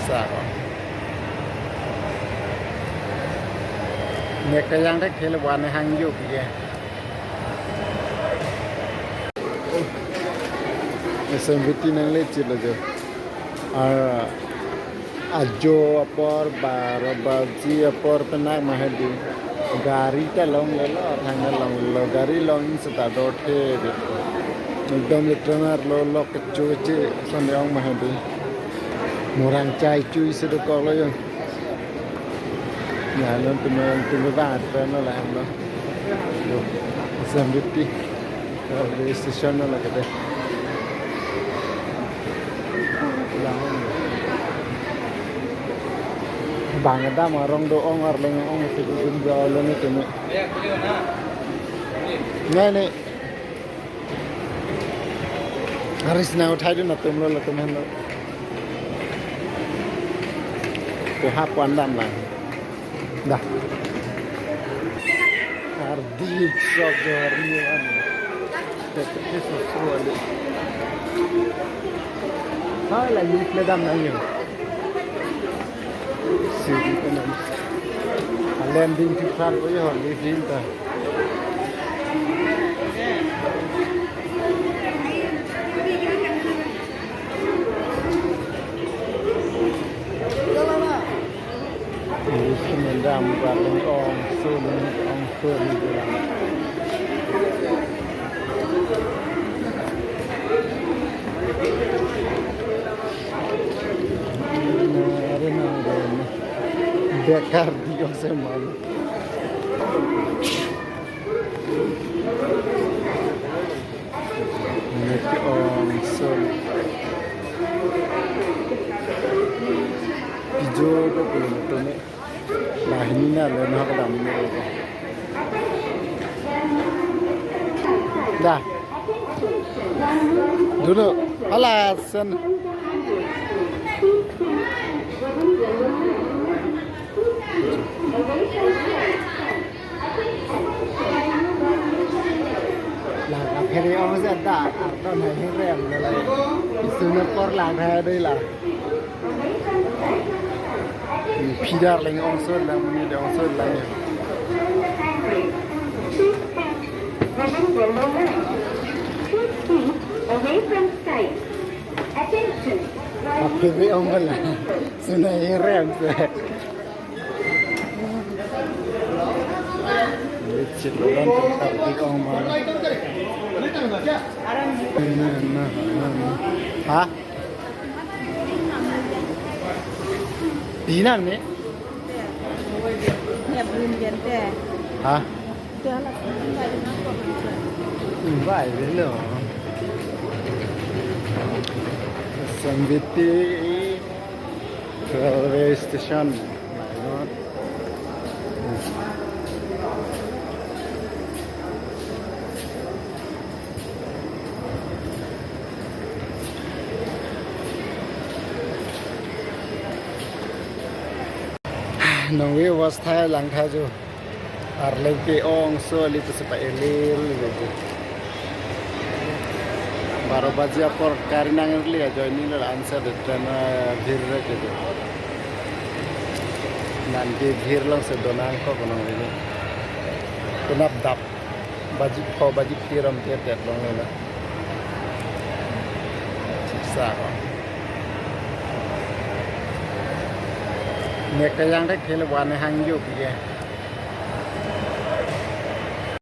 Sa ko. Nek yang tak khel wan hang yu ki. Sembiti nang le chilo jo. Ajo apor barabaji apor penak mahadi. Gari ta long lelo thang long lo gari long seta dote de. एकदम लिटरनर लो लो कच्चे संदेह महदी मोरंग चाय चुई से तो कॉलो यो nhà nó từng vạt rồi nó làm đó xem biết đi rồi station nó là cái đây bang ada mà rong do ong ar leng ong thì cũng giờ lên cái này nghe này Haris na uthai na tumlo la tumhan lo to hap pandam la dah ardi sok jorni an tetap sesuatu hai la yuk le dam na yo sidi kanan landing ti phar ko yo li din ta Semendam bareng ong sun gitu lah. Bekar di Oseman. Ini ong sun. Hijau tu betul ni. Nah ini nak lena kadam ni. Dah. Dulu. Alasan. Lah akhirnya orang sedar, atau naik rem lagi. Isunya por lah ada lah. Pidar lagi onsor lah, mungkin ada onsor lagi. Away from sight. Attention. Apa ni orang lah? Sunai rem tu. Lecet orang tertarik di orang mana? Hah? Di mana ni? Ni belum jadi. Hah? Jalan Baik dulu. Sambiti railway station. Nunggu अवस्था langka jo, arleng ke ong so litu sepa elil gitu. Baru baca apor karinang erli aja ini lah answer dan bhir gitu. Nanti bhir lang sedonang ko kono ini. Kenap dap baji kiram tiap long ini. Siksa ko. Nek yang tak khel wan hang yu ki